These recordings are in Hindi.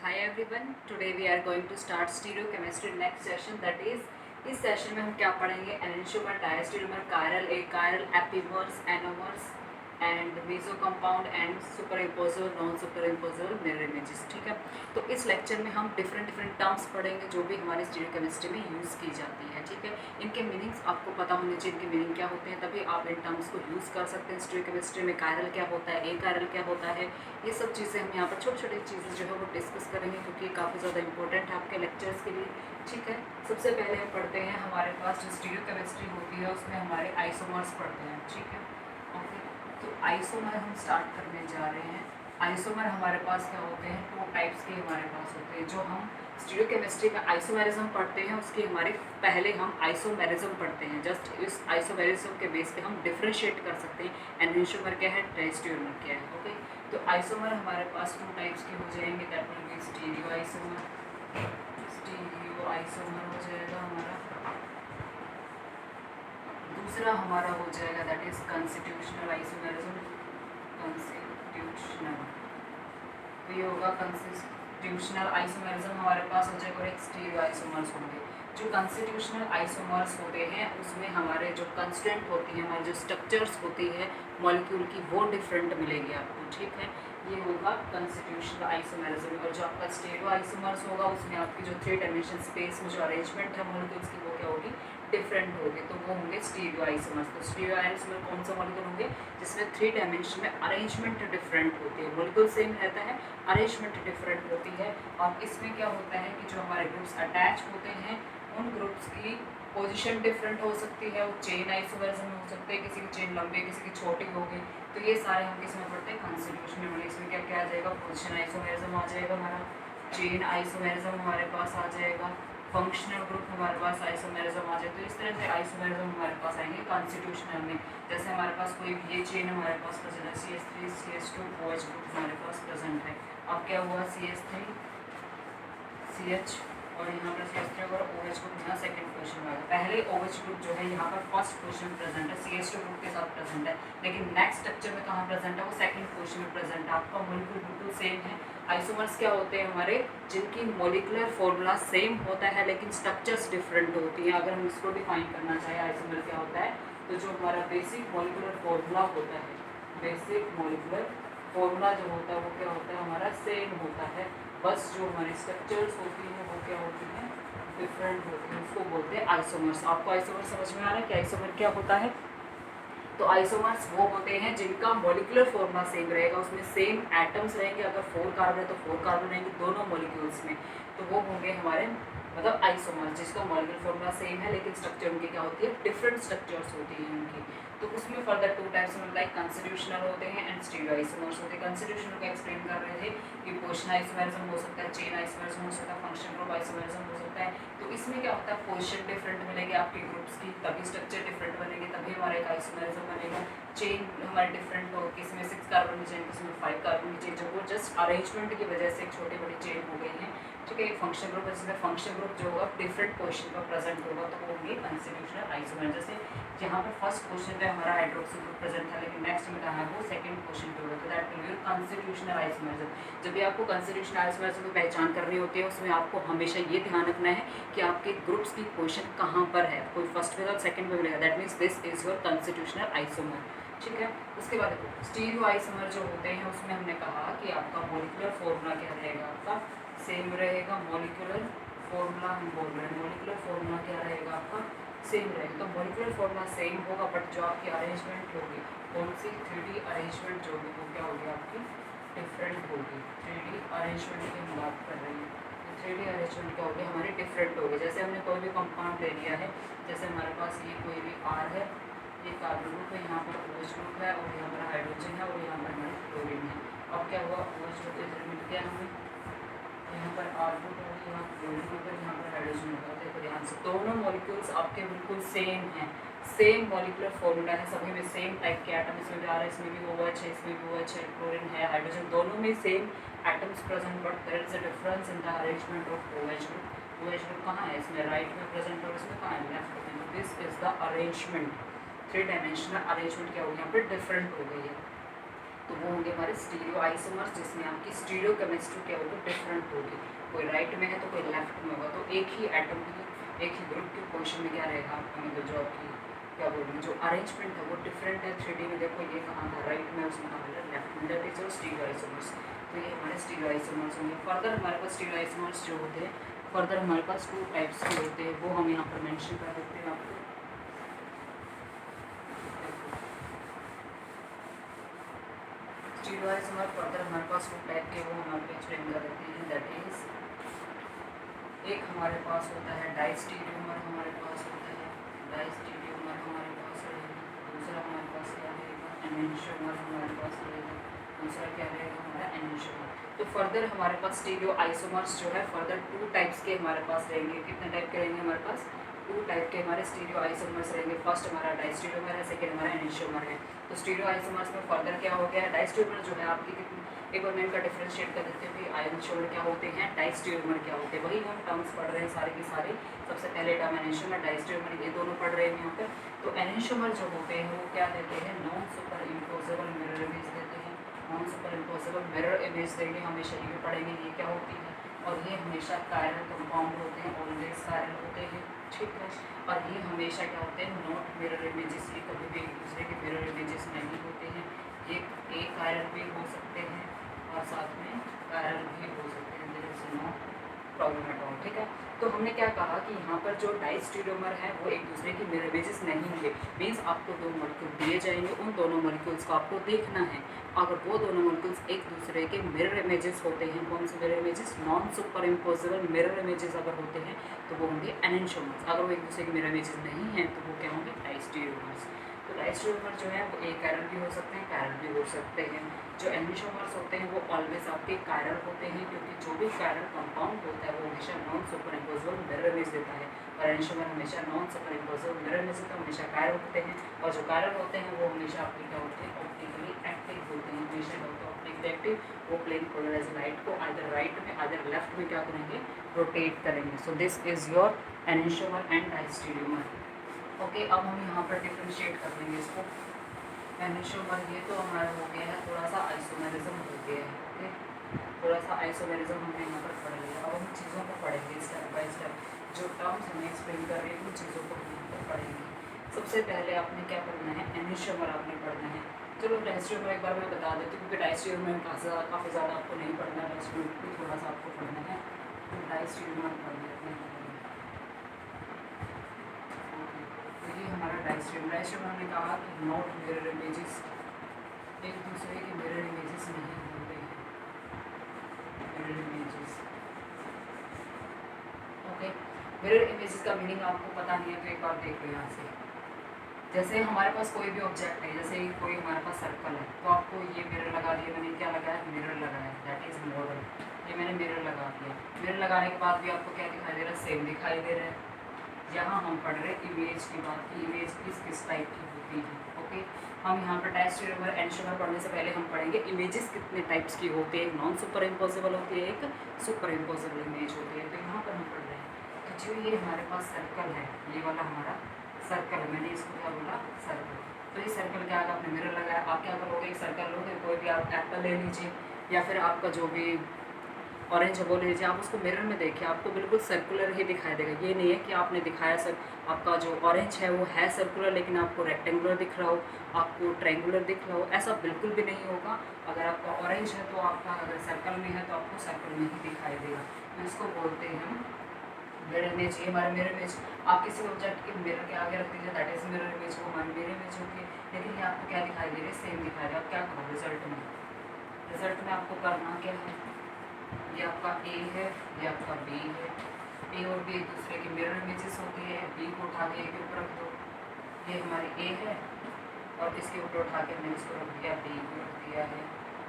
Hi everyone. Today we are going to start stereochemistry next session. That is, इस सेशन में हम क्या पढ़ेंगे? Enantiomer, diastereomer, chiral, achiral, epimers, anomers and meso compound and superimposable, non super imposable mirror images. ठीक है, तो इस लेक्चर में हम डिफरेंट टर्म्स पढ़ेंगे जो भी हमारी स्टीरियोकेमिस्ट्री में यूज़ की जाती है. ठीक है, इनके मीनिंग्स आपको पता होने चाहिए, इनके मीनिंग क्या होते हैं, तभी आप इन टर्म्स को यूज़ कर सकते हैं. स्टीरियोकेमिस्ट्री में कायरल क्या होता है, एकायरल क्या होता है, ये सब चीज़ें हम यहाँ पर छोटी छोटी चीज़ें जो है वो डिस्कस करेंगे क्योंकि ये काफ़ी ज़्यादा इंपॉर्टेंट है आपके लेक्चर्स के लिए. ठीक है, सबसे पहले हम पढ़ते हैं, हमारे पास जो स्टीरियोकेमिस्ट्री होती है उसमें हमारे आइसोमर्स पढ़ते हैं. ठीक है, ओके, तो आइसोमर हम स्टार्ट करने जा रहे हैं. आइसोमर हमारे पास क्या होते हैं, टू टाइप्स के हमारे पास होते हैं. जो हम स्टीरियोकेमिस्ट्री में आइसोमेरिज्म पढ़ते हैं उसके हमारे पहले हम आइसोमेरिज्म पढ़ते हैं. जस्ट इस आइसोमेरिज्म के बेस पे हम डिफ्रेंशिएट कर सकते हैं एनेंशियोमर क्या है, डायस्टेरोमर क्या है. ओके, तो आइसोमर हमारे पास टू टाइप्स के हो जाएंगे. That will be stereo isomer हो जाएगा हमारा. दूसरा हमारा हो जाएगा दैट इज कंस्टिट्यूशनल आइसोमेरिज्म. तो ये होगा कंस्टिट्यूशनल आइसोमेरिज्म हमारे पास हो जाएगा. और एक स्टीरियो आइसोमर्स होंगे. जो कंस्टिट्यूशनल आइसोमर्स होते हैं उसमें हमारे जो कंस्टेंट होती है, हमारी जो स्ट्रक्चर्स होती है मॉलिक्यूल की, वो डिफरेंट मिलेगी आपको. ठीक है, ये होगा कंस्टिट्यूशनल आइसोमेरिज्म. और जो आपका स्टीरियो आइसोमर्स होगा उसमें आपकी जो 3 डायमेंशन स्पेस में जो अरेंजमेंट है मॉलिक्यूल्स की वो क्या होगी, डिफरेंट होगी. तो वो होंगे स्टीरियो आइसोमर्स. तो स्टीरियो आइसोमर कौन सा मॉलिक्यूल होंगे जिसमें 3 डायमेंशन में अरेंजमेंट डिफरेंट होती है. मॉलिक्यूल सेम रहता है, अरेंजमेंट डिफरेंट होती है. और इसमें क्या होता है कि जो हमारे ग्रुप्स अटैच होते हैं उन ग्रुप्स की पोजीशन डिफरेंट हो सकती है. वो चेन आइसोमेरिज्म में हो सकते हैं, किसी की चेन लंबी किसी की छोटी होगी. तो ये सारे हम किस में पढ़ते हैं, कंस्टिट्यूशन में. इसमें क्या क्या आ जाएगा, पोजीशन आइसोमेरिज्म आ जाएगा हमारा, चेन आइसोमेरिज्म हमारे पास आ जाएगा, फंक्शनल ग्रुप हमारे पास आइसोमेरिज्म आ जाए. तो इस तरह से आइसोमेरिज्म हमारे पास आएंगे कॉन्स्टिट्यूशनल में. जैसे हमारे पास कोई भी ये चेन हमारे पास प्रेजेंट है, CH3 CH2 OH ग्रुप हमारे पास प्रेजेंट है. अब क्या हुआ, CH3 CH और यहाँ पर CH3 और OH ग्रुप यहाँ सेकंड पोजीशन में आ गया. पहले OH ग्रुप जो है यहाँ पर फर्स्ट पोजीशन में प्रेजेंट है, CH2 ग्रुप के साथ प्रेजेंट है. लेकिन नेक्स्ट स्ट्रक्चर में कहाँ प्रेजेंट है, वो सेकंड पोजीशन में प्रेजेंट है. आपका मॉलिक्यूल बिल्कुल सेम है. आइसोमर्स क्या होते हैं हमारे, जिनकी मॉलिक्यूलर फॉर्मूला सेम होता है लेकिन स्ट्रक्चर्स डिफरेंट होती हैं. अगर हम इसको डिफाइन करना चाहें आइसोमर क्या होता है, तो जो हमारा बेसिक मॉलिक्यूलर फॉर्मूला होता है, बेसिक मॉलिक्यूलर फॉर्मूला जो होता है वो क्या होता है हमारा, सेम होता है. बस जो हमारी स्ट्रक्चर्स होती हैं वो क्या होती हैं, डिफरेंट होती हैं. उसको बोलते हैं आइसोमर्स. आपको आइसोमर समझ में आ रहा है कि आइसोमर क्या होता है. तो आइसोमर्स वो होते हैं जिनका मॉलिक्यूलर फॉर्मूला सेम रहेगा, उसमें सेम एटम्स रहेंगे. अगर 4 कार्बन है तो 4 कार्बन रहेंगे दोनों मॉलिक्यूल्स में. तो वो होंगे हमारे मतलब आइसोमर्स जिसका मॉलिक्यूलर फॉर्मूला सेम है लेकिन स्ट्रक्चर उनकी क्या होती है, डिफरेंट स्ट्रक्चर्स होती हैं उनकी. तो उसमें फर्दर 2 टाइप्स में लाइक कंस्टिट्यूशनल होते हैं एंड स्टीरियो आइसोमर्स होते हैं. कंस्टिट्यूशनल का एक्सप्लेन कर रहे थे कि पोजीशन आइसोमेरिज्म हो सकता है, चेन आइसोमेरिज्म हो सकता है, फंक्शन ग्रुप आइसोमेरिज्म हो सकता है. तो इसमें क्या होता है, पोजीशन डिफरेंट मिलेगी आपके ग्रुप्स की, तभी स्ट्रक्चर डिफरेंट बनेगी, तभी हमारा एक आइसोमेरिज्म बनेगा. चेन हमारे डिफरेंट हो, किसी में 6 कार्बन की चेन, किसी में 5 कार्बन की चेन, जो वो जस्ट अरेंजमेंट की वजह से एक छोटी बड़ी चेन हो गई है. ठीक है, फंक्शन ग्रुप जिसमें फंक्शन ग्रुप जो होगा डिफरेंट पोजीशन पर प्रेजेंट होगा तो वो होंगे कंस्टिट्यूशनल आइसोमर. जैसे यहाँ पर फर्स्ट पोजीशन पे हमारा हाइड्रोक्सी ग्रुप प्रेजेंट था लेकिन नेक्स्ट में कहा है वो सेकंड पोजीशन पे होगा. तो that will be constitutional isomerism. जब भी आपको कंस्टिट्यूशनल आइसोमरिज्म की पहचान करनी होती है उसमें आपको हमेशा ये ध्यान रखना है कि आपके ग्रुप्स की पोजीशन कहाँ पर है. कोई फर्स्ट पे और सेकंड पे मिलेगा, that means this is your constitutional isomer. ठीक है, उसके बाद स्टीरियो आइसोमर जो होते हैं उसमें हमने कहा कि आपका मॉलिक्यूलर फॉर्मूला क्या रहेगा, आपका सेम रहेगा. मॉलिक्यूलर फॉर्मूला हम बोल रहे हैं, मॉलिक्यूलर फॉर्मूला क्या रहेगा आपका, सेम रहेगा. तो मॉलिक्यूलर फॉर्मूला सेम होगा बट जो आपकी अरेंजमेंट होगी, कौन सी 3D अरेंजमेंट जो होगी वो क्या होगी आपकी, डिफरेंट होगी. 3D अरेंजमेंट की हम बात कर रहे हैं. 3D अरेंजमेंट क्या होगी हमारी, डिफरेंट होगी. जैसे हमने कोई भी कंपाउंड ले लिया है, जैसे हमारे पास ये कोई भी R है, ये कार्बन ग्रुप है, यहाँ पर OH ग्रुप है और यहाँ पर हाइड्रोजन है और यहाँ पर हमारे क्लोरीन है. अब क्या हुआ, OH ग्रुप इधर मिल गया हमें, यहाँ पर R ग्रुप है, यहाँ क्लोरीन होगा, यहाँ पर हाइड्रोजन होगा. देखो ध्यान से, दोनों मॉलिक्यूल्स आपके बिल्कुल सेम हैं, सेम मॉलिक्यूलर फॉर्मूला है, सभी में सेम टाइप के एटम. इसमें भी आ रहा है, इसमें भी OH है, इसमें भी OH है, क्लोरीन है, हाइड्रोजन, दोनों में same atoms present but there is a difference in the arrangement of OH group. OH group कहाँ है, इसमें राइट में प्रेजेंट और इसमें कहाँ है, लेफ्ट में. तो this is the arrangement. 3 dimensional arrangement क्या हो गई यहाँ पर, डिफरेंट हो गई है. तो वो होंगे हमारे स्टीरियो आइसोमर्स, जिसमें आपकी स्टीरियो केमिस्ट्री क्या होगी, डिफरेंट होगी। कोई राइट में है तो कोई लेफ्ट में होगा, तो एक ही एटम की, एक ही ग्रुप की पोजिशन में क्या रहेगा आपका, मतलब जो आपकी क्या बोलूँ, जो अरेंजमेंट है वो डिफरेंट है। 3D में देखो ये कहाँ था, राइट में, उसमें कहाँ था लेफ्ट में, दैट इज जो स्टीरियो आइसोमर्स। तो ये हमारे स्टीरियो आइसोमर्स होंगे। फर्दर हमारे पास स्टीरियो आइसोमर्स जो होते हैं, फर्दर हमारे पास 2 टाइप्स के होते हैं, वो हम यहाँ पर मेंशन कर देते हैं आपको। स्टीरियो आइसोमर फर्दर हमारे पास 2 टाइप के, वो हम आपको एक्सप्लेन कर देते हैं। दैट इज, एक हमारे पास होता है डाइस्टीरियोमर, हमारे पास होता है डाइस्टीरियोमर हमारे पास रहेगा। दूसरा हमारे पास क्या रहेगा, एनेंशियोमर हमारे पास रहेगा। दूसरा क्या रहेगा हमारा एनेंशियोमर। तो फर्दर हमारे पास स्टीरियो आइसोमर्स जो है फर्दर 2 टाइप्स के हमारे पास रहेंगे। कितने टाइप के रहेंगे हमारे पास, 2 टाइप के हमारे स्टीरियो आइसोमर्स रहेंगे। फर्स्ट हमारा डाइस्टीरियोमर है, सेकेंड हमारा एनेंशियोमर है। तो स्टीरियो आइसोमर्स में फर्दर क्या हो गया, डाइस्टीरियोमर जो है आपकी कितनी, एक बार मैं इनका डिफरेंशिएट कर देते हैं। आयनशोमर क्या होते हैं, डाइस्टीरियोमर क्या होते हैं, वही हम टर्म्स पढ़ रहे हैं सारे के सारे। सबसे पहले टर्म एनेंशियोमर, डाइस्टीरियोमर, ये दोनों पढ़ रहे हैं यहाँ पर। तो एनेंशियोमर जो होते हैं वो क्या देते हैं, non super imposable mirror image देते हैं। Non super imposable mirror image देंगे हमेशा, ये भी पढ़ेंगे ये क्या होती है। और ये हमेशा कायरल कंपाउंड होते हैं, ऑलवेज कायरल होते हैं, ठीक है। और ये हमेशा क्या होते हैं, नॉट मिरर इमेजेस, ये कभी भी एक दूसरे के मिरर इमेजेस नहीं होते हैं। ये एक कायरल भी हो सकते हैं और साथ में कायरल भी हो सकते हैं, there is no problem at all, ठीक है। तो हमने क्या कहा कि यहाँ पर जो डाइस्टीरियोमर है वो एक दूसरे की मिरर इमेजेस नहीं होंगे। मीन्स आपको 2 मॉलिक्यूल दिए जाएंगे, उन दोनों मॉलिक्यूल्स को आपको देखना है। अगर वो दोनों मॉलिक्यूल्स एक दूसरे के मिरर इमेजेस होते हैं, कौन से mirror images, non super imposable mirror images अगर होते हैं तो वो होंगे एनेंशियोमर्स। अगर वो एक दूसरे के मिरर इमेजेस नहीं हैं तो वो क्या होंगे, डाइस्टीरियोमर्स। तो डाइस्टीरियोमर जो है वो एक कायरल भी हो सकते हैं, कायरल भी हो सकते हैं। जो एनेंशियोमर्स होते हैं वो ऑलवेज आपके कायरल होते हैं, क्योंकि जो भी कायरल कंपाउंड होता है वो हमेशा non super imposable mirror image देता है। और एनेंशियोमर हमेशा non super imposable mirror image देता है, हमेशा कायरल होते हैं। और जो कायरल होते हैं वो हमेशा आपके क्या होते हैं, ऑप्टिकली एक्टिव होते हैं। हमेशा क्या होता है, ऑप्टिकली एक्टिव। वो प्लेन पोलराइज्ड लाइट को आइदर राइट में आइदर लेफ्ट में क्या करेंगे, रोटेट करेंगे। So this is your enantiomer and diastereomer. Okay, अब हम यहाँ पर डिफ्रेंशिएट कर लेंगे इसको। एनेंशियोमर ये तो हमारा हो गया है, थोड़ा सा आइसोमेरिज्म हो गया है। ओके, थोड़ा सा आइसोमेरिज्म हमने यहाँ पर पढ़ लिया। अब हम चीज़ों को पढ़ेंगे स्टेप बाय स्टेप, जो टर्म्स हमें एक्सप्लेन कर रही है उन चीज़ों को हम यहाँ पर पढ़ेंगे। सबसे पहले आपने क्या पढ़ना है, एनेंशियोमर आपने पढ़ना है। चलो डाइस्टीरियोमर एक बार मैं बता देती हूँ, क्योंकि डाइस्टीरियोमर में काफ़ी ज़्यादा आपको नहीं पढ़ना है, डाइस्टीरियोमर भी थोड़ा सा आपको पढ़ना है। तो डाइस्टीरियोमर पढ़ लेते हैं। तो ये हमारा डाइस्टीरियोमर हमने कहा कि नॉट मिरर इमेजेस, एक दूसरे के मिरर इमेजेस नहीं होते हैं, mirror images. Okay, mirror images का मीनिंग आपको पता नहीं है तो एक बार देख लो यहाँ से। जैसे हमारे पास कोई भी ऑब्जेक्ट है, जैसे कोई हमारे पास सर्कल है, तो आपको ये मिरर लगा दिया, मैंने क्या लगाया, मिरर लगाया, दैट इज मॉडल। ये मैंने मिरर लगा दिया। मिरर लगाने के बाद भी आपको क्या दिखाई दे रहा है, सेम दिखाई दे रहा है। यहाँ हम पढ़ रहे हैं इमेज की बात की, इमेज किस टाइप की होती है। ओके, हम यहाँ पर डाइस्टीरियोमर एनेंशियोमर पढ़ने से पहले हम पढ़ेंगे इमेजेस कितने टाइप्स की होती है। एक नॉन सुपर इम्पोजेबल होती है, एक सुपर इम्पोजेबल इमेज होती है। तो यहाँ पर हम पढ़ रहे हैं कि जो ये हमारे पास सर्कल है, ये वाला हमारा सर्कल है, मैंने इसको क्या बोला, सर्कल। तो ये सर्कल क्या आएगा, आपने मिरर लगाया, आप क्या करोगे, एक सर्कल लोगे, कोई भी आप एप्पल ले लीजिए या फिर आपका जो भी ऑरेंज है वो ले लीजिए, आप उसको मिरर में देखिए, आपको बिल्कुल सर्कुलर ही दिखाई देगा। ये नहीं है कि आपने दिखाया सर आपका जो ऑरेंज है वो है सर्कुलर लेकिन आपको रेक्टेंगुलर दिख रहा हो, आपको ट्रायंगुलर दिख रहा हो, ऐसा बिल्कुल भी नहीं होगा। अगर आपका ऑरेंज है तो आपका अगर सर्कल में है तो आपको सर्कल में ही दिखाई देगा। तो इसको बोलते हैं हम मिरर इमेज। ये हमारा मिरर इमेज, आप किसी ऑब्जेक्ट के मिरर के आगे रख दीजिए, दैट इज मिरर इमेज, वो हमारी मिरर इमेज होती है। लेकिन ये आपको क्या दिखाई दे रही है, सेम दिखाई दे रहा है। आप क्या करो रिजल्ट में आपको करना क्या है, ये आपका ए है, ये आपका बी है। ए और बी एक दूसरे की मिरर इमेजेस होती है। बी को उठा के ए के ऊपर रख दो, ये हमारी ए है, और इसके ऊपर उठा के मैंने इसको रख दिया, बी को रख दिया है।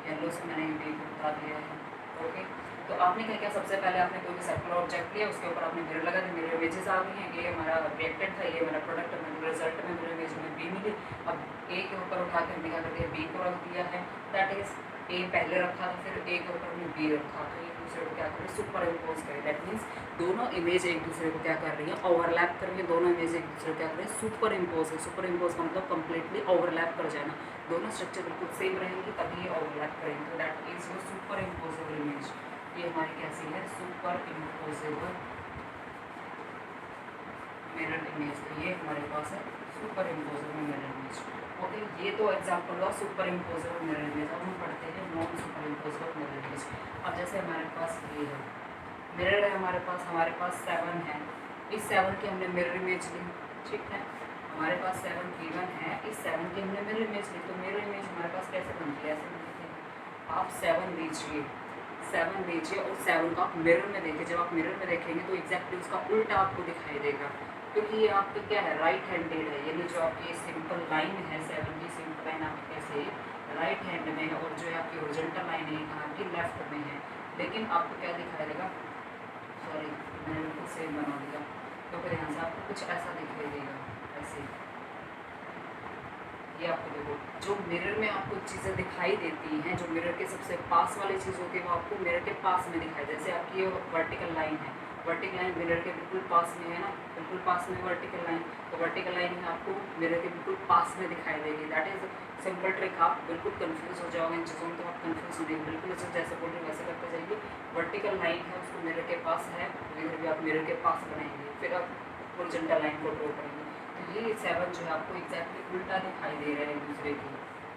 येलो से मैंने बी को उठा दिया है। ओके, तो आपने क्या किया, सबसे पहले आपने कोई भी सर्कुलर ऑब्जेक्ट लिया, उसके ऊपर आपने मिरर लगा दिया, मिरर इमेजेस आ गई हैं। ये हमारा रिएक्टेंट था, ये हमारा प्रोडक्ट है, रिजल्ट में मिरर इमेज में बी मिली। अब ए के ऊपर उठा के हमने क्या कर दिया, बी को रख दिया है, दैट इज ए पहले रखा था, फिर ए के ऊपर हमने बी रखा, तो एक दूसरे को क्या करें, सुपर इम्पोज करें। दैट मीन्स दोनों इमेज एक दूसरे को क्या कर रही है, ओवरलैप कर रही है। दोनों इमेज एक दूसरे को क्या कर रहे हैं, सुपर इम्पोज है। सुपर इम्पोज का मतलब कंप्लीटली ओवरलैप कर जाना, दोनों स्ट्रक्चर बिल्कुल सेम रहेंगी तभी ये ओवरलैप करेंगे। तो that is your super imposable image. ये हमारी कैसी है, सुपर इम्पोजेबल मिरर इमेज। तो ये हमारे पास है super imposable mirror image. Okay, ये तो एग्जाम्पल हुआ सुपर इम्पोजेबल मिरर इमेज। अब हम पढ़ते हैं non super imposable mirror image. अब जैसे हमारे पास ये है मिरर है, हमारे पास 7 है। इस 7 की हमने मिरर इमेज ली, ठीक है, हमारे पास 7 गिवन है, इस 7 की हमने मिरर इमेज ली। तो मिरर इमेज हमारे पास कैसे बनती है, ऐसे बनती है। आप 7 लीजिए और 7 को आप मिरर में देखिए। जब आप मिरर में देखेंगे तो एग्जैक्टली उसका उल्टा आपको दिखाई देगा, क्योंकि ये आपका क्या है, राइट हैंडेड है। यानी जो आपकी सिंपल लाइन है 7 की सिंपल लाइन आपकी कैसे राइट हैंड में है, और जो है आपकी ओरिजेंटल लाइन है कहाँ की, लेफ्ट में है। लेकिन आपको क्या दिखाई देगा, सॉरी मैंने बिल्कुल सेम बना दिया, तो फिर यहाँ से आपको कुछ ऐसा दिखाई देगा, ऐसे। ये आपको देखो, जो मिरर में आपको चीज़ें दिखाई देती हैं, जो मिरर के सबसे पास वाली चीज़ होती है वो आपको मिरर के पास में दिखाई दे। जैसे आपकी ये वर्टिकल लाइन है, वर्टिकल लाइन मिरर के बिल्कुल पास में है ना, बिल्कुल पास में वर्टिकल लाइन, तो वर्टिकल लाइन आपको मिरर के बिल्कुल पास में दिखाई देगी। That is simple trick. आप बिल्कुल कंफ्यूज हो जाओगे इन चीज़ों में, तो आप कंफ्यूज नहीं, बिल्कुल जैसे बोल रहे वैसे करते जाइए। वर्टिकल लाइन है उसको मिरर के पास है, इधर भी आप मिरर के पास बनाएंगे, फिर आप होरिजेंटल लाइन को ड्रॉ करेंगे। तो ये 7 जो है आपको एग्जैक्टली उल्टा दिखाई दे रहा है एक दूसरे की,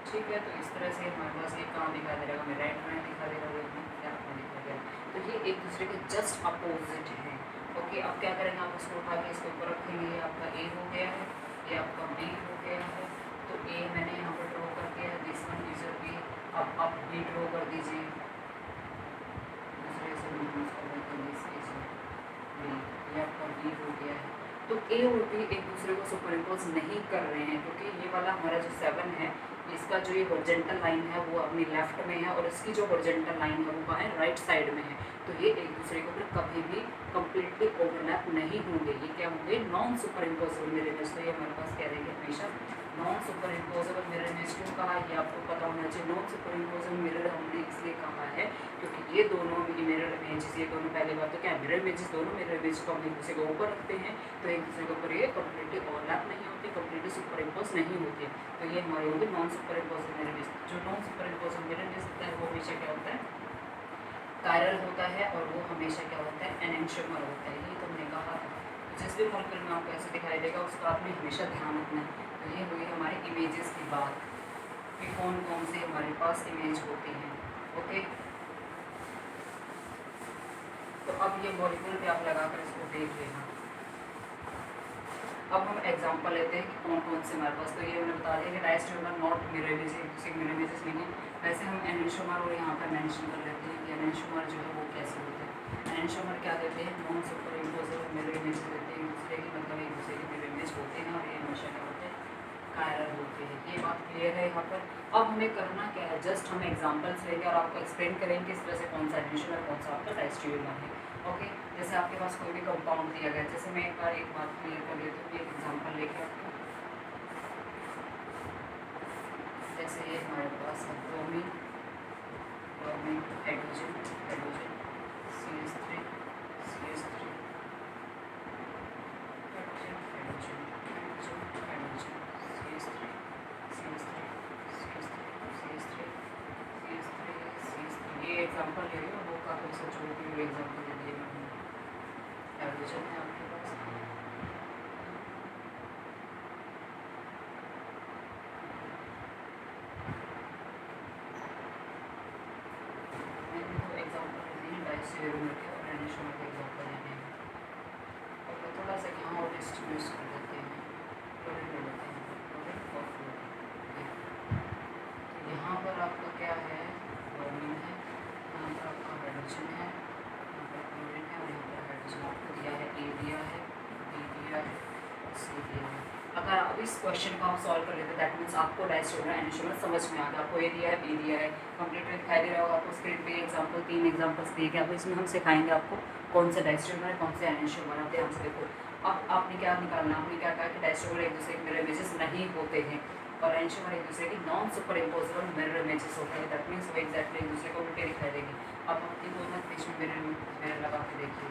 ठीक है। तो इस तरह से हमारे पास ये कहाँ दिखाई दे रहा है, हमें राइट में दिखा दे रहा है, लेफ्ट में दिखा दे रहा है। तो ये एक दूसरे के जस्ट अपोजिट है। ओके, अब क्या करेंगे, आप इसको उठा के इसके ऊपर रखेंगे। ये आपका ए हो गया है, ये आपका बी हो गया है। तो ए मैंने यहाँ पर ड्रॉ कर दिया है, this one is your B. अब आप बी ड्रॉ कर दीजिए, दूसरे से बी, ये आपका बी हो गया है। तो ए और बी एक दूसरे को सुपर इम्पोज नहीं कर रहे हैं, क्योंकि ये वाला हमारा जो 7 है, इसका जो ये हॉरिजॉन्टल लाइन है वो अपनी लेफ्ट में है, और इसकी जो हॉरिजॉन्टल लाइन है वो कहाँ है, राइट साइड में है। तो ये एक दूसरे को फिर कभी भी कंप्लीटली ओवरलैप नहीं होंगे। ये क्या होंगे, non super imposable mirror image. तो ये हमारे पास क्या रहेंगे हमेशा non super imposable mirror image. क्यों कहा, ये आपको पता होना चाहिए। नॉन सुपर इम्पोजेबल मिरर हमने इसलिए कहा है क्योंकि ये दोनों मिरर इमेजेस, ये दोनों पहली बात तो क्या है, मिरर इमेजेस, दोनों मिरर इमेज को हम एक दूसरे के ऊपर रखते हैं, तो एक दूसरे के ऊपर ये कंप्लीटली ओवरलैप नहीं होती, कंप्लीटली सुपर इम्पोज नहीं होती। तो ये हमारे होंगे non super imposable mirror image. जो non super imposable mirror image होता है वो हमेशा क्या होता है, कायरल होता है, और वो हमेशा क्या होता है, एनेंटियोमर होता है। ये तुमने कहा था, जिस भी मॉलिक्यूल में आपको ऐसे दिखाई देगा उसका आपने हमेशा ध्यान रखना है। तो ये हुई हमारी इमेजेस की बात कि कौन कौन से हमारे पास इमेज होती हैं। ओके, तो अब ये मॉलिक्यूल पे आप लगाकर इसको देख लेना। अब हम एग्जांपल लेते हैं कि कौन कौन से हमारे पास, तो ये मैंने बता दिया कि diastereomer not mirror image, mirror images नहीं है। वैसे हम एनेंटियोमर और यहाँ पर मेंशन कर लेते हैं कि एनेंटियोमर जो है वो कैसे होते हैं। एनेंटियोमर क्या देते हैं, non super imposable mirror image देते हैं एक दूसरे की, मतलब एक दूसरे की मिरर इमेज होते हैं, और ये हमेशा क्या होते हैं, कायरल होते हैं। ये बात क्लियर है यहाँ पर। अब हमें करना क्या है, जस्ट हम एग्जाम्पल्स लेंगे और आपको एक्सप्लेन करेंगे इस तरह से कौन सा एनेंटियोमर कौन सा आपका डायस्टेरोमर है। ओके, जैसे आपके पास कोई भी कंपाउंड दिया गया, जैसे मैं एक बात क्लियर कर लेती हूँ, एक एग्जांपल लेके आपको। जैसे ये हमारे पास है bromine, hydrogen, CH3, hydrogen, CH3। ये एग्जांपल ले रही हूँ, वो काफ़ी सच होगी, एग्जांपल दे दिए मैंने। हाइड्रोजन है आपके पास, मैंने तो एग्जांपल दे दिए डायस्टेरोमर के और एनेंटियोमर के एग्जांपल देने हैं। और थोड़ा सा यहाँ और डिस्ट्रीब्यूट कर देते हैं, क्लोरीन ले लेते हैं, क्लोरीन और फ्लोरीन। तो यहाँ पर आपका क्या है, ब्रोमीन है, यहाँ पर आपका हाइड्रोजन है, यहाँ पर क्लोरीन है, और यहाँ पर हाइड्रोजन आपको दिया है, ए दिया है, बी दिया है, सी दिया है। अगर आप इस क्वेश्चन को आप सॉल्व कर लेते, दैट मीन्स आपको डायस्टेरोमर एनेंटियोमर समझ में आ गया। आपको ए दिया है, बी दिया है, कंप्लीट दिखाई दे रहा होगा आपको स्क्रीन पे। एग्जांपल 3 एग्जांपल्स दिए गए, अब इसमें हम सिखाएंगे आपको कौन सा डायस्टेरोमर है, कौन से एनेंटियोमर है। ध्यान से देखो, अब आपने क्या निकालना, आपने क्या कहा कि डायस्टेरोमर एक दूसरे के मिरर इमेजेस नहीं होते हैं। और एंशियोमर एक दूसरे की non super imposable mirror images होते हैं। दैट मीन्स वो एग्जैक्टली एक दूसरे को उल्टे दिखाई देंगे। अब हम इन दोनों के बीच में मिरर लगा के देखिए,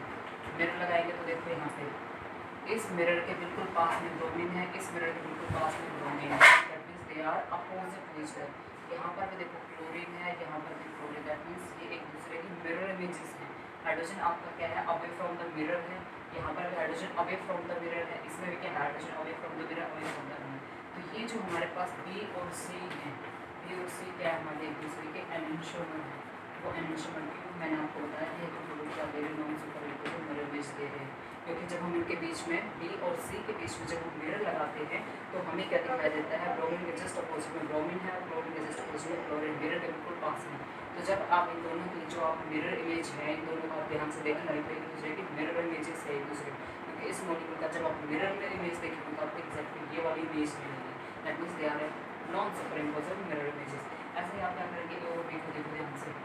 मिरर लगाएंगे तो देखो यहाँ पे इस मिरर के बिल्कुल पास में ब्रोमीन है, इस मिरर के बिल्कुल पास में ब्रोमीन है। That means they are opposite to each other. यहाँ पर भी देखो क्लोरीन है, यहाँ पर भी क्लोरीन। दैट मीन्स ये एक दूसरे की मिरर इमेजेस हैं। हाइड्रोजन आपका क्या है, अवे फ्रॉम द मिरर है। यहाँ पर भी hydrogen away from the mirror है, इसमें भी क्या है, hydrogen away from the mirror, away from the mirror. तो ये जो हमारे पास बी और सी हैं, बी और सी क्या है, हमारे एक दूसरे के एनेंशियोमर है। वो एनेंशियोमर की मैंने आपको बताया कि क्या दे रहे हैं, non super imposable mirror image दे रहे हैं। क्योंकि जब हम इनके बीच में बी और सी के बीच में जब हम मिरर लगाते हैं तो हमें क्या दिखाई देता है, ब्रोमीन के जस्ट अपोजिट में ब्रोमीन है, क्लोरीन के जस्ट अपोजिट में क्लोरीन, मिरर के बिल्कुल पास में। तो जब आप इन दोनों की जो आप मिरर इमेज है, इन दोनों को आप ध्यान से देखना है तो एक दूसरे की मिरर इमेजेस है एक दूसरे, क्योंकि इस मॉलिक्यूल का जब आप मिरर में इमेज देखेंगे तो आपको एग्जैक्टली ये वाली इमेज मिलेगी। That means they are non super imposable mirror images. ऐसे ही आप क्या करेंगे, और देखो देखो ध्यान से,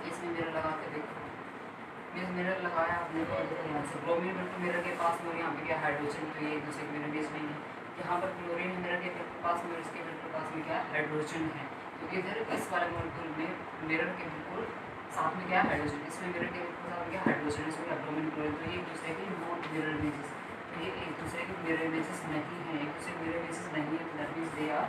इसमें मिरर लगा के देखो, मिरर लगाया आपने तो यहाँ से ब्रोमीन बिल्कुल मिरर के पास में, और यहाँ पे क्या हाइड्रोजन, तो ये एक दूसरे मिरर बेस नहीं है। यहाँ पर क्लोरीन मिरर के बिल्कुल पास में, और इसके बिल्कुल पास में क्या हाइड्रोजन है। तो इधर इस वाले मॉलिक्यूल में मिरर के बिल्कुल साथ में क्या है हाइड्रोजन, इसमें मिरर के बिल्कुल साथ में क्या हाइड्रोजन, इसमें ब्रोमीन क्लोरीन। तो ये एक दूसरे की नॉन मिरर इमेजेस, तो ये एक दूसरे की मिरर इमेजेस नहीं है, एक दूसरे मिरर इमेजेस नहीं है। That means they are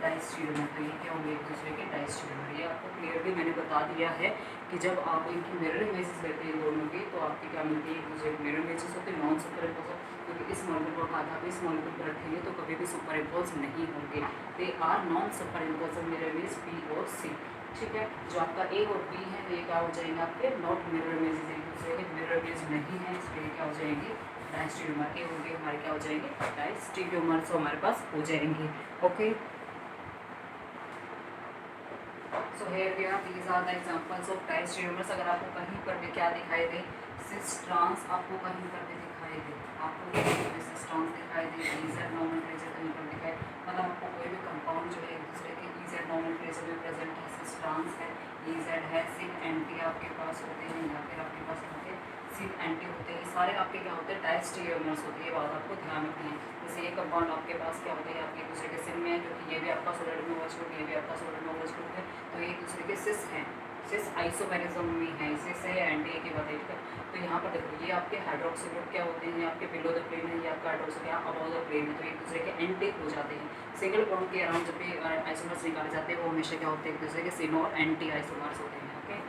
diastereomer. तो ये क्या होंगे, एक दूसरे के डाइस्टीरियोमर। ये आपको क्लियरली मैंने बता दिया है कि जब आप इनकी मिरर इमेजेस लेते हैं दोनों की, तो आपकी क्या मिलती है, एक दूसरे की मिरर इमेजेस होते हैं, नॉन सुपर इम्पोज। क्योंकि इस मॉलिक्यूल को कहा था इस मॉलिक्यूल पर रखेंगे तो कभी भी सुपर इम्पोज नहीं होंगे। They are non superimpose mirror image B और सी। ठीक है, जो आपका ए और बी है ये क्या हो जाएंगे, आपके नॉट मिरर इमेजेस, एक दूसरे के मिरर इमेज नहीं है, इसलिए क्या हो जाएंगे, डाइस्टीरियोमर। ए होंगे हमारे क्या हो जाएंगे, डाइस्टीरियोमर्स हमारे पास हो जाएंगे। Okay, so here we are, these are the examples of diastereomers. अगर आपको कहीं पर भी क्या दिखाई दे, सिस ट्रांस आपको कहीं पर भी दिखाई दे, आपको सिस ट्रांस दिखाई दे, इजेड नोमेनक्लेचर कहीं पर दिखाई, मतलब आपको कोई भी कंपाउंड जो है एक दूसरे के इजेड नोमेनक्लेचर में प्रेजेंट है, सिस ट्रांस है, इजेड है, सिन एंटी आपके पास होते हैं, या फिर आपके पास होते हैं सिन एंटी होते हैं, सारे आपके क्या होते हैं, डाइस्टीरियोमर्स होते हैं। ये बात आपको ध्यान रखनी है। जैसे ये कंपाउंड आपके पास क्या होते हैं, आपके एक दूसरे के सिन में है, क्योंकि ये भी आपका सोलिड में OH ग्रुप, ये भी आपका सोलिड में OH ग्रुप है, तो ये एक दूसरे के सिस हैं, सिस आइसोमेरिज्म में है, सिस है एंटी की बात है। तो यहाँ पर देखो ये आपके हाइड्रोक्सी ग्रुप क्या होते हैं, ये आपके बिलो द प्लेन है, ये आपका हाइड्रोक्सी यहाँ अबव द प्लेन है, तो एक दूसरे के एंटी हो जाते हैं। सिंगल बॉन्ड के अराउंड जब भी आइसोमर्स निकाले जाते हैं वो हमेशा क्या होते हैं, एक दूसरे के सिन और एंटी आइसोमर्स होते हैं। ओके,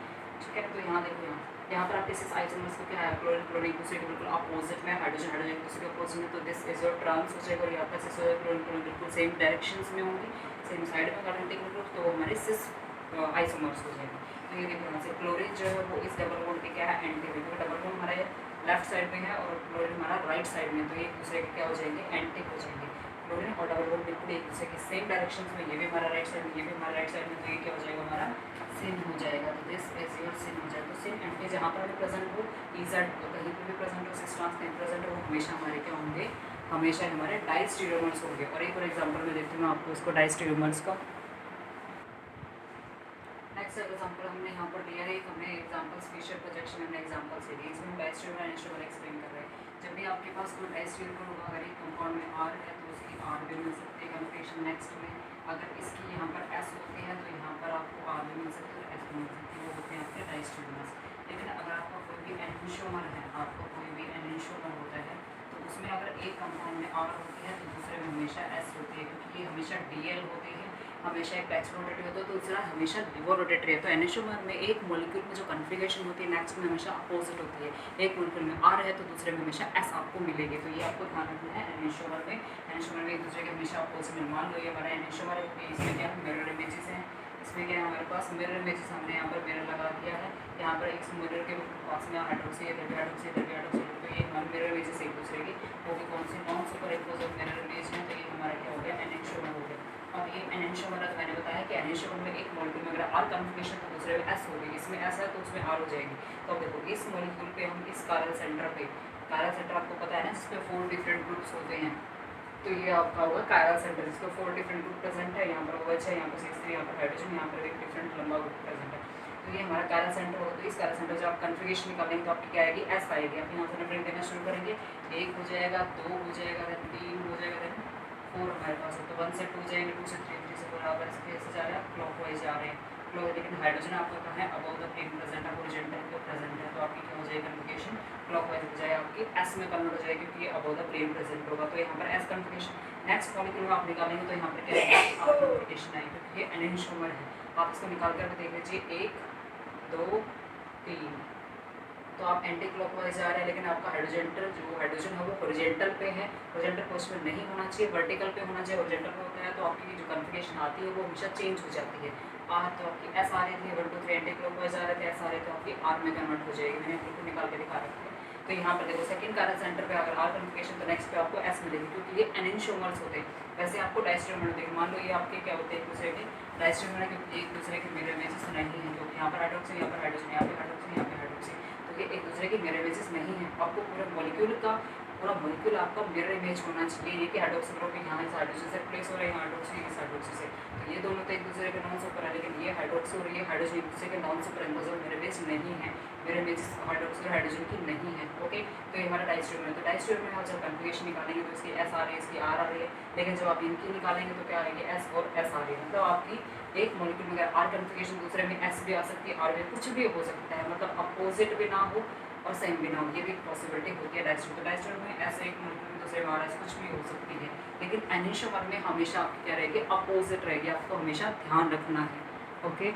ठीक है, तो यहाँ देखो, यहाँ पर आपके सिस आइसोमर्स को क्या है, क्लोरीन क्लोरीन एक दूसरे के बिल्कुल अपोजिट में, हाइड्रोजन हाइड्रोजन एक दूसरे के अपोजिट में, तो दिस इज योर ट्रांस हो जाएगा, और यहाँ पर सिस क्लोरीन क्लोरीन बिल्कुल सेम डायरेक्शंस में होंगी, सेम साइड में कार्बोनिक ग्रुप, तो हमारे सिस आइसोमर्स हो जाएंगे। तो ये देखो यहाँ से क्लोरीन जो है वो इस डबल बॉन्ड के क्या है, एंटी में, क्योंकि डबल बॉन्ड हमारा लेफ्ट साइड में है और क्लोरीन हमारा राइट साइड में, तो ये एक दूसरे के क्या हो जाएंगे, एंटी हो जाएंगे। क्लोरीन और डबल बॉन्ड बिल्कुल एक दूसरे के सेम डायरेक्शन में, ये भी हमारा राइट साइड में, ये भी हमारा राइट साइड में, तो ये क्या हो जाएगा, हमारा सिन हो जाएगा। तो दिस इज योर सिन हो जाएगा। तो सिन एंटी जहाँ पर भी प्रेजेंट हो, इजेड कहीं पर भी प्रेजेंट हो, सिस ट्रांस कहीं प्रेजेंट हो, हमेशा हमारे क्या होंगे, हमेशा हमारे डाइस्टीरियोमर्स होंगे। और एक और एग्जांपल में देखती हूँ आपको इसको डाइस्टीरियोमर्स का। नेक्स्ट एग्जांपल हमने यहाँ पर लिया है, हमने एग्जांपल्स फिशर प्रोजेक्शन हमने एग्जांपल्स लिए, इसमें डाइस्टीरियोमर और एनिस्टोमर एक्सप्लेन कर रहे हैं। जब भी आपके पास कोई डाइस्टीरियोमर होगा, अगर एक कंपाउंड में R है तो उसकी R भी मिल सकती है कन्फिगरेशन। नेक्स्ट में अगर इसकी यहाँ पर S होती है तो यहाँ पर आपको R भी मिल सकती है और S भी मिल सकती है, वो होते हैं आपके डाइस्टीरियोमर्स। लेकिन अगर आपका कोई भी एनिस्टोमर है, आपका कोई भी एनिस्टोमर होता है, तो उसमें अगर एक कंपाउंड में R होती है तो दूसरे में हमेशा S होती है, क्योंकि ये हमेशा DL होते हैं, हमेशा एक एक्स रोटेटरी होता है, तो दूसरा हमेशा लिवो रोटेटरी है। तो एनिस्टोमर में एक मॉलिक्यूल में जो कन्फिगरेशन होती है नेक्स्ट में हमेशा अपोजिट होती है, एक मॉलिक्यूल में R है तो दूसरे में हमेशा S आपको मिलेगी। तो ये आपको ध्यान रखना है एनिस्टोमर में, एनिस्टोमर में एक दूसरे के हमेशा अपोजिट में। मान लो ये हमारा एनिस्टोमर है, इसमें क्या है, मिरर इमेजेस हैं, इसमें क्या है हमारे पास मिरर इमेजेस, हमने यहाँ पर मिरर लगा दिया है, यहाँ पर एक मिरर के पास में हाइड्रोक्सी हाइड्रोक्सी हाइड्रोक्सी, तो ये हमारे मिरर इमेजेस एक दूसरे की, वो भी कौन सी, non super imposed mirror image है। तो ये हमारा क्या हो गया, एनिस्टोमर हो गया। और ये एनिस्टोमर है, तो मैंने बताया कि एनिस्टोमर में एक मॉलिक्यूल में अगर R कन्फिगरेशन तो दूसरे में S होगी, इसमें S है तो उसमें R हो जाएगी। तो अब देखो इस मॉलिक्यूल पे हम इस कायरल सेंटर पे, कायरल सेंटर आपको पता है ना, जिसपे 4 डिफरेंट ग्रुप्स होते हैं, तो ये आपका होगा कायरल सेंटर, जिसको 4 डिफरेंट ग्रुप प्रेजेंट है। यहाँ पर OH है, यहाँ पर CH3, यहाँ पर हाइड्रोजन, यहाँ पर एक डिफरेंट लंबा ग्रुप प्रेजेंट है। तो ये हमारा कायरल सेंटर होगा। तो इस कायरल सेंटर जब आप कन्फिगरेशन निकालेंगे तो आपकी क्या आएगी, S आएगी। आप यहाँ से नंबरिंग देना शुरू करेंगे, 1 हो जाएगा, 2 हो जाएगा, 3 हो जाएगा, 4 हमारे पास हो, तो 1 से 2 जाएंगे, 2 से 3, 3 से 4, आप ऐसे जा रहे हैं, क्लॉकवाइज जा रहे हैं। लेकिन हाइड्रोजन आपका कहाँ है, अबव द प्लेन प्रेजेंट है, होरिजेंटल पे प्रेजेंट है, तो आपकी क्या हो जाएगी कन्फिगरेशन क्लॉकवाइज हो जाए, आपकी एस में कन्वर्ट हो जाएगी क्योंकि ये अबव द प्लेन प्रेजेंट होगा, तो यहाँ पर एस कन्फिगरेशन। नेक्स्ट मॉलिक्यूल आप निकालेंगे तो यहाँ पर क्या है कन्फिगरेशन आएगी क्योंकि ये एनेंशियोमर है। आप इसको निकाल कर देख लीजिए, 1 2 3, तो आप एंटी क्लॉकवाइज जा रहे हैं, लेकिन आपका हाइड्रोजन है वो हॉरिजॉन्टल पे है, हॉरिजॉन्टल पोजीशन में नहीं होना चाहिए, वर्टिकल पे होना चाहिए। हॉरिजॉन्टल पे होता है तो आपकी जो कन्फिगरेशन आती है वो हमेशा चेंज हो जाती है। आर तो आपकी एस आ रही थी, 1 2 3 एंटी क्लॉकवाइज आ रहे थे, एस आ रहे तो आपकी आर में कन्वर्ट हो जाएगी। मैंने बिल्कुल निकाल के दिखा रखी है। तो यहाँ पर देखो सेकंड कार्बन सेंटर पे अगर आर कन्फिगरेशन, तो नेक्स्ट पे आपको एस मिलेगी क्योंकि ये एनेंशियोमर्स होते हैं। वैसे आपको डायस्टेरोमर होते हैं, मान लो ये आपके क्या होते हैं एक दूसरे के डायस्टेरोमर है क्योंकि एक दूसरे के मिरर इमेजेस नहीं है, क्योंकि यहाँ पर हाइड्रोक्सी, यहाँ पर हाइड्रोजन, यहाँ पे हाइड्रोक्सी, यहाँ पे हाइड्रोक्सी, तो ये एक दूसरे के मिरर इमेजेस नहीं है। आपको पूरा मॉलिक्यूल आपका मिरर इमेज होना चाहिए। ये कि हाइड्रोक्सी ग्रुप यहाँ इस हाइड्रोजन से रिप्लेस हो रहे हैं, हाइड्रोक्सी इस हाइड्रोक्सी से, तो ये दोनों तो एक दूसरे के नॉन सुपर है, लेकिन ये हाइड्रोक्सी और ये हाइड्रोजन एक दूसरे के नॉन सुपर इम्पोजर मिरर इमेज नहीं है, मिरर इमेज हाइड्रोक्सी और हाइड्रोजन की नहीं है। ओके, तो ये हमारा डायस्टेरोमर है। तो डायस्टेरोमर में आप जब कन्फिगरेशन निकालेंगे तो इसकी एस आ रही है, इसकी आर आ रही है, लेकिन जब आप इनकी निकालेंगे तो क्या आएगी, एस और एस आ रही है। मतलब आपकी एक मॉलिक्यूल में अगर आर कन्फिगरेशन, दूसरे में एस भी आ सकती है, आर भी, कुछ भी हो सकता है, मतलब अपोजिट भी ना हो और सेम भी ना हो, ये भी पॉसिबिलिटी होती है डायस्टेरोमर। तो डायस्टेरोमर में ऐसे एक मॉलिक्यूल में दूसरे में आर एस कुछ भी हो सकती है, लेकिन एनेंशियोमर में हमेशा आपकी क्या रहेगी, अपोजिट रहेगी, आपको हमेशा ध्यान रखना है। ओके।